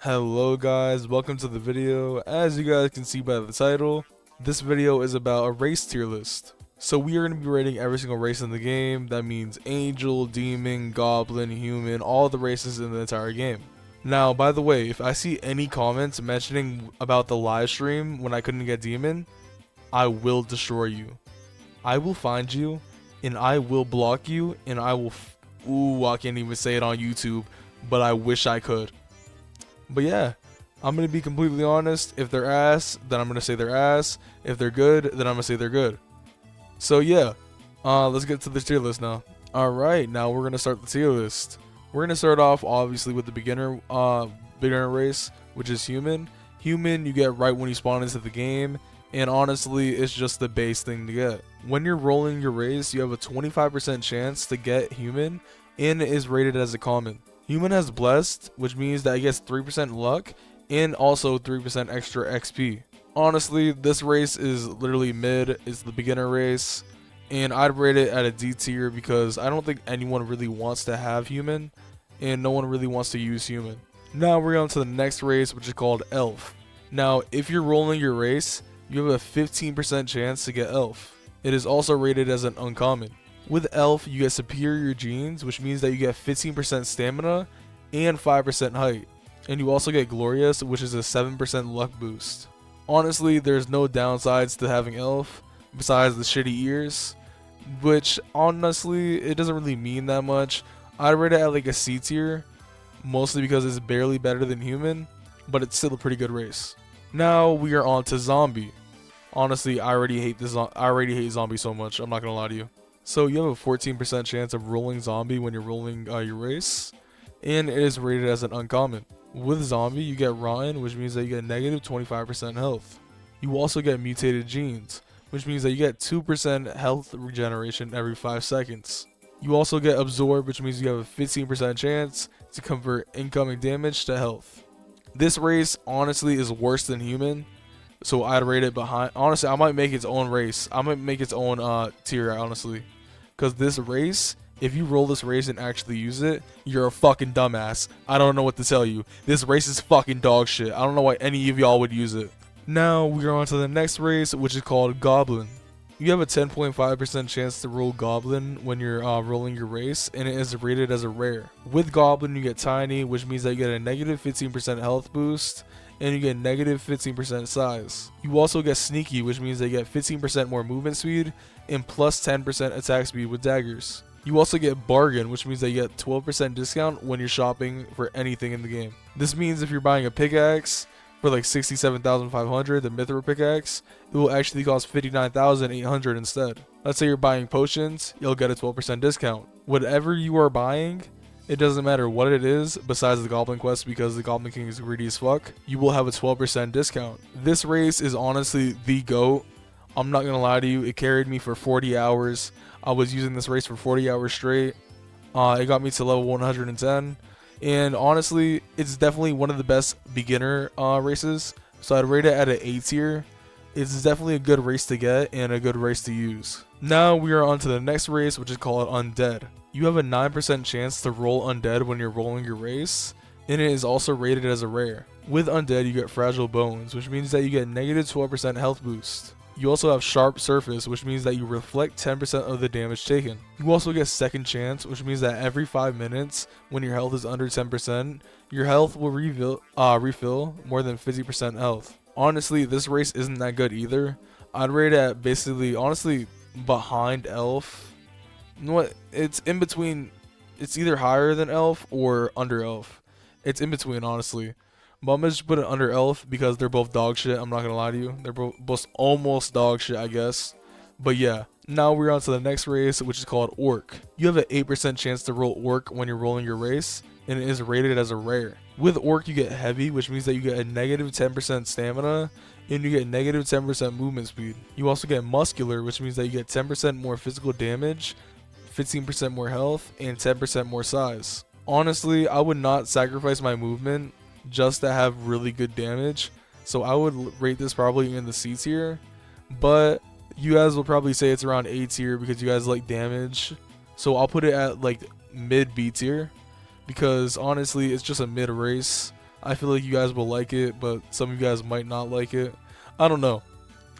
Hello guys, welcome to the video. As you guys can see by the title, this video is about a race tier list. So we are going to be rating every single race in the game. That means angel, demon, goblin, human, all the races in the entire game. Now, by the way, if I see any comments mentioning about the live stream when I couldn't get demon, I will destroy you. I will find you and I will block you and I will ooh, I can't even say it on YouTube, but I wish I could. But yeah, I'm going to be completely honest. If they're ass, then I'm going to say they're ass. If they're good, then I'm going to say they're good. So yeah, let's get to the tier list now. Alright, now we're going to start the tier list. We're going to start off obviously with the beginner race, which is human. Human you get right when you spawn into the game. And honestly, it's just the base thing to get. When you're rolling your race, you have a 25% chance to get human, and it is rated as a common. Human has blessed, which means that it gets 3% luck and also 3% extra XP. Honestly, this race is literally mid. It's the beginner race, and I'd rate it at a D tier because I don't think anyone really wants to have human, and no one really wants to use human. Now we're on to the next race, which is called elf. Now, if you're rolling your race, you have a 15% chance to get elf. It is also rated as an uncommon. With elf, you get superior genes, which means that you get 15% stamina and 5% height. And you also get glorious, which is a 7% luck boost. Honestly, there's no downsides to having elf, besides the shitty ears, which honestly, it doesn't really mean that much. I'd rate it at like a C tier, mostly because it's barely better than human, but it's still a pretty good race. Now we are on to zombie. Honestly, I already hate zombie so much, I'm not gonna lie to you. So you have a 14% chance of rolling zombie when you're rolling your race, and it is rated as an uncommon. With zombie, you get rotten, which means that you get negative 25% health. You also get mutated genes, which means that you get 2% health regeneration every 5 seconds. You also get absorb, which means you have a 15% chance to convert incoming damage to health. This race honestly is worse than human, so I'd rate it behind. Honestly, I might make its own race. I might make its own tier, honestly. Because this race, if you roll this race and actually use it, you're a fucking dumbass. I don't know what to tell you. This race is fucking dog shit. I don't know why any of y'all would use it. Now, we are on to the next race, which is called Goblin. You have a 10.5% chance to roll Goblin when you're rolling your race, and it is rated as a rare. With Goblin, you get Tiny, which means that you get a negative 15% health boost, and you get negative 15% size. You also get Sneaky, which means they get 15% more movement speed and plus 10% attack speed with daggers. You also get Bargain, which means that you get 12% discount when you're shopping for anything in the game. This means if you're buying a pickaxe for like 67,500, the Mithril pickaxe, it will actually cost 59,800 instead. Let's say you're buying potions, you'll get a 12% discount. Whatever you are buying, it doesn't matter what it is, besides the Goblin quest, because the Goblin King is greedy as fuck, you will have a 12% discount. This race is honestly the GOAT. I'm not gonna lie to you, it carried me for 40 hours. I was using this race for 40 hours straight. It got me to level 110. And honestly, it's definitely one of the best beginner races. So I'd rate it at an A tier. It's definitely a good race to get and a good race to use. Now we are on to the next race, which is called Undead. You have a 9% chance to roll Undead when you're rolling your race, and it is also rated as a rare. With Undead, you get Fragile Bones, which means that you get negative 12% health boost. You also have Sharp Surface, which means that you reflect 10% of the damage taken. You also get Second Chance, which means that every 5 minutes, when your health is under 10%, your health will refill more than 50% health. Honestly, this race isn't that good either. I'd rate it at basically, honestly, behind Elf. You know what? It's in between. It's either higher than Elf or under Elf. It's in between, honestly. But I'm gonna just put it under Elf because they're both dog shit. I'm not gonna lie to you. They're both almost dog shit, I guess. But yeah. Now we're on to the next race, which is called Orc. You have an 8% chance to roll Orc when you're rolling your race, and it is rated as a rare. With Orc, you get Heavy, which means that you get a negative 10% stamina, and you get negative 10% movement speed. You also get Muscular, which means that you get 10% more physical damage, 15% more health, and 10% more size. Honestly, I would not sacrifice my movement just to have really good damage, so I would rate this probably in the C tier, but you guys will probably say it's around A tier because you guys like damage, so I'll put it at like mid B tier because honestly it's just a mid race. I feel like you guys will like it, but some of you guys might not like it. I don't know.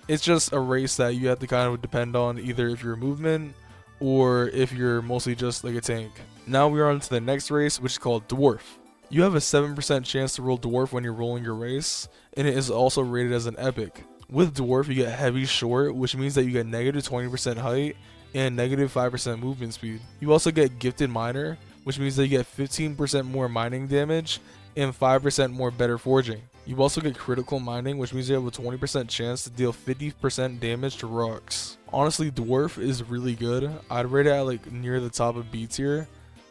It's just a race that you have to kind of depend on, either if you're movement or if you're mostly just like a tank. Now we are on to the next race, which is called dwarf. You have a 7% chance to roll dwarf when you're rolling your race, and it is also rated as an epic. With dwarf, you get heavy short, which means that you get negative 20% height and negative 5% movement speed. You also get gifted miner, which means that you get 15% more mining damage and 5% more better forging. You also get critical mining, which means you have a 20% chance to deal 50% damage to rocks. Honestly, dwarf is really good. I'd rate it at like near the top of B tier,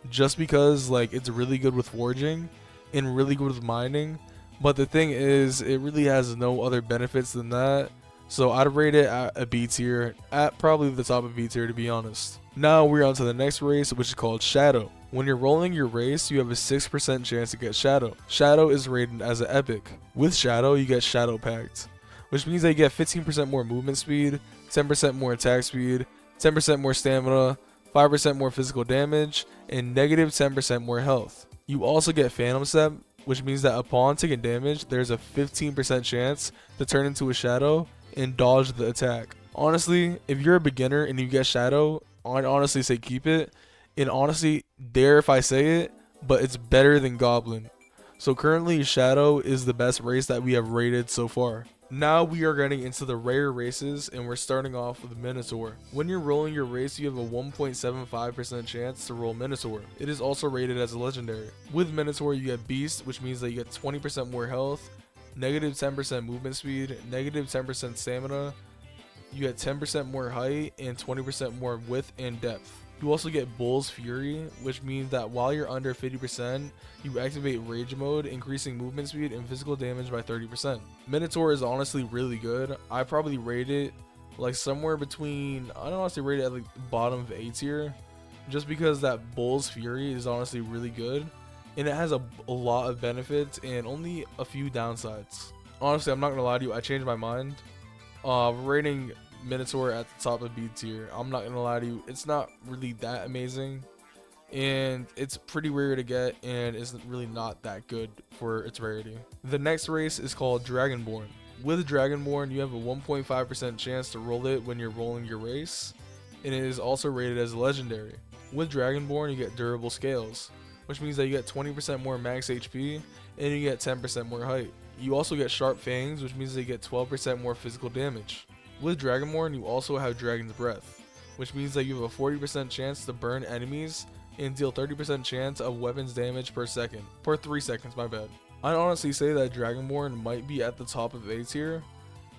just because like it's really good with forging and really good with mining. But the thing is, it really has no other benefits than that. So I'd rate it at a B tier, at probably the top of B tier, to be honest. Now we're on to the next race, which is called Shadow. When you're rolling your race, you have a 6% chance to get Shadow. Shadow is rated as an epic. With Shadow, you get Shadow Pact, which means that you get 15% more movement speed, 10% more attack speed, 10% more stamina, 5% more physical damage, and negative 10% more health. You also get Phantom Step, which means that upon taking damage, there's a 15% chance to turn into a shadow and dodge the attack. Honestly, if you're a beginner and you get Shadow, I'd honestly say keep it. And honestly, dare if I say it, but it's better than Goblin. So currently, Shadow is the best race that we have rated so far. Now we are getting into the rare races, and we're starting off with Minotaur. When you're rolling your race, you have a 1.75% chance to roll Minotaur. It is also rated as a legendary. With Minotaur, you get Beast, which means that you get 20% more health, negative 10% movement speed, negative 10% stamina, you get 10% more height, and 20% more width and depth. You also get Bull's Fury, which means that while you're under 50%, you activate Rage Mode, increasing movement speed and physical damage by 30%. Minotaur is honestly really good. I probably rate it like somewhere between, I don't honestly rate it at like the bottom of A tier, just because that Bull's Fury is honestly really good, and it has a lot of benefits and only a few downsides. Honestly, I'm not gonna lie to you, I changed my mind. Rating Minotaur at the top of B tier. I'm not gonna lie to you, it's not really that amazing, and it's pretty rare to get, and it's really not that good for its rarity. The next race is called Dragonborn. With Dragonborn, you have a 1.5% chance to roll it when you're rolling your race, and it is also rated as legendary. With Dragonborn, you get durable scales, which means that you get 20% more max HP and you get 10% more height. You also get sharp fangs, which means that you get 12% more physical damage. With Dragonborn, you also have Dragon's Breath, which means that you have a 40% chance to burn enemies and deal 30% chance of weapons damage per 3 seconds, my bad. I'd honestly say that Dragonborn might be at the top of A tier,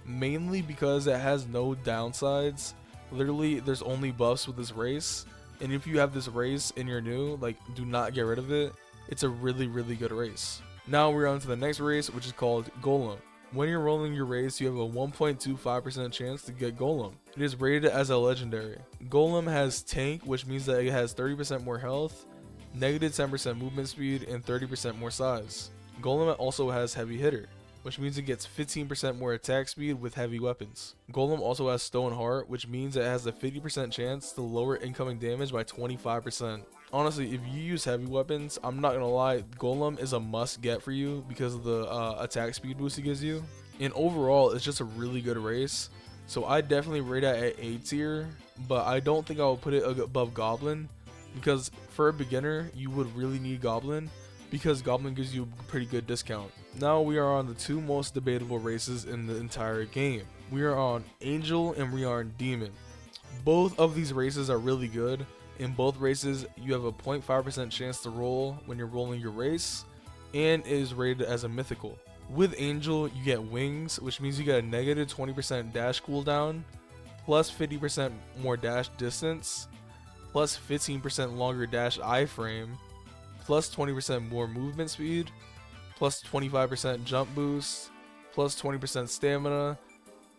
mainly because it has no downsides. Literally, there's only buffs with this race, and if you have this race and you're new, like, do not get rid of it. It's a really, really good race. Now we're on to the next race, which is called Golem. When you're rolling your race, you have a 1.25% chance to get Golem. It is rated as a legendary. Golem has tank, which means that it has 30% more health, negative 10% movement speed, and 30% more size. Golem also has heavy hitter, which means it gets 15% more attack speed with heavy weapons. Golem also has stone heart, which means it has a 50% chance to lower incoming damage by 25%. Honestly, if you use heavy weapons, I'm not gonna lie, Golem is a must get for you because of the attack speed boost it gives you. And overall, it's just a really good race. So I definitely rate it at A tier, but I don't think I will put it above Goblin, because for a beginner, you would really need Goblin, because Goblin gives you a pretty good discount. Now we are on the two most debatable races in the entire game. We are on Angel and we are on Demon. Both of these races are really good. In both races, you have a 0.5% chance to roll when you're rolling your race, and it is rated as a mythical. With Angel, you get wings, which means you get a negative 20% dash cooldown, plus 50% more dash distance, plus 15% longer dash iframe, plus 20% more movement speed, plus 25% jump boost, plus 20% stamina,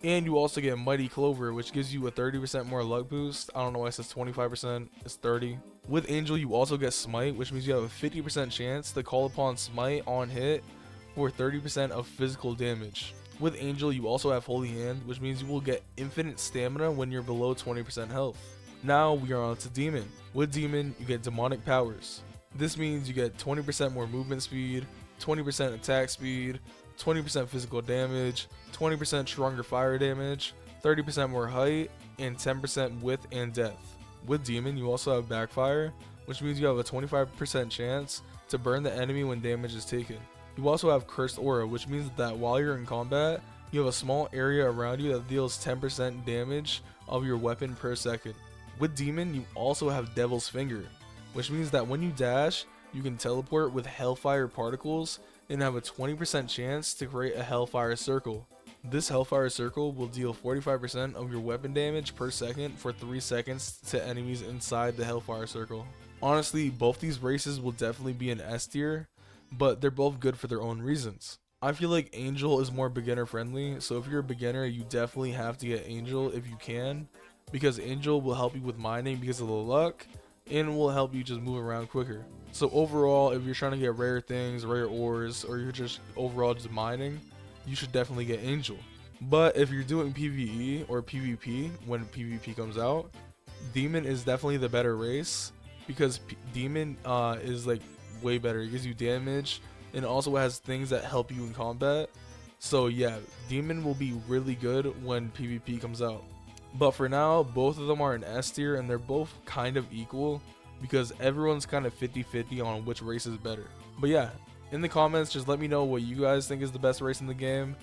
and you also get Mighty Clover, which gives you a 30% more luck boost. I don't know why it says 25%, it's 30. With Angel, you also get Smite, which means you have a 50% chance to call upon Smite on hit for 30% of physical damage. With Angel, you also have Holy Hand, which means you will get infinite stamina when you're below 20% health. Now we are on to Demon. With Demon, you get Demonic Powers. This means you get 20% more movement speed, 20% attack speed, 20% physical damage, 20% stronger fire damage, 30% more height, and 10% width and depth. With Demon, you also have Backfire, which means you have a 25% chance to burn the enemy when damage is taken. You also have Cursed Aura, which means that while you're in combat, you have a small area around you that deals 10% damage of your weapon per second. With Demon, you also have Devil's Finger, which means that when you dash, you can teleport with Hellfire Particles and have a 20% chance to create a Hellfire Circle. This Hellfire Circle will deal 45% of your weapon damage per second for 3 seconds to enemies inside the Hellfire Circle. Honestly, both these races will definitely be an S tier, but they're both good for their own reasons. I feel like Angel is more beginner friendly, so if you're a beginner, you definitely have to get Angel if you can, because Angel will help you with mining because of the luck, and will help you just move around quicker. So overall, if you're trying to get rare things, rare ores, or you're just overall just mining, you should definitely get Angel. But if you're doing PvE or PvP when PvP comes out, Demon is definitely the better race, because Demon is like way better. It gives you damage and also has things that help you in combat. So yeah, Demon will be really good when PvP comes out. But for now, both of them are in S tier, and they're both kind of equal because everyone's kind of 50-50 on which race is better. But yeah, in the comments, just let me know what you guys think is the best race in the game.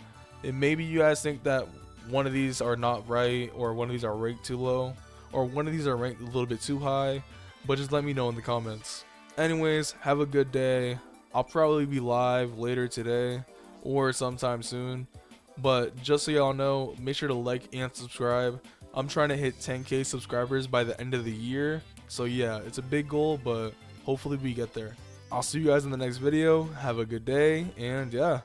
And maybe you guys think that one of these are not right, or one of these are ranked too low, or one of these are ranked a little bit too high. But just let me know in the comments. Anyways, have a good day. I'll probably be live later today or sometime soon. But just so y'all know, make sure to like and subscribe. I'm trying to hit 10k subscribers by the end of the year. So yeah, it's a big goal, but hopefully we get there. I'll see you guys in the next video. Have a good day, and yeah.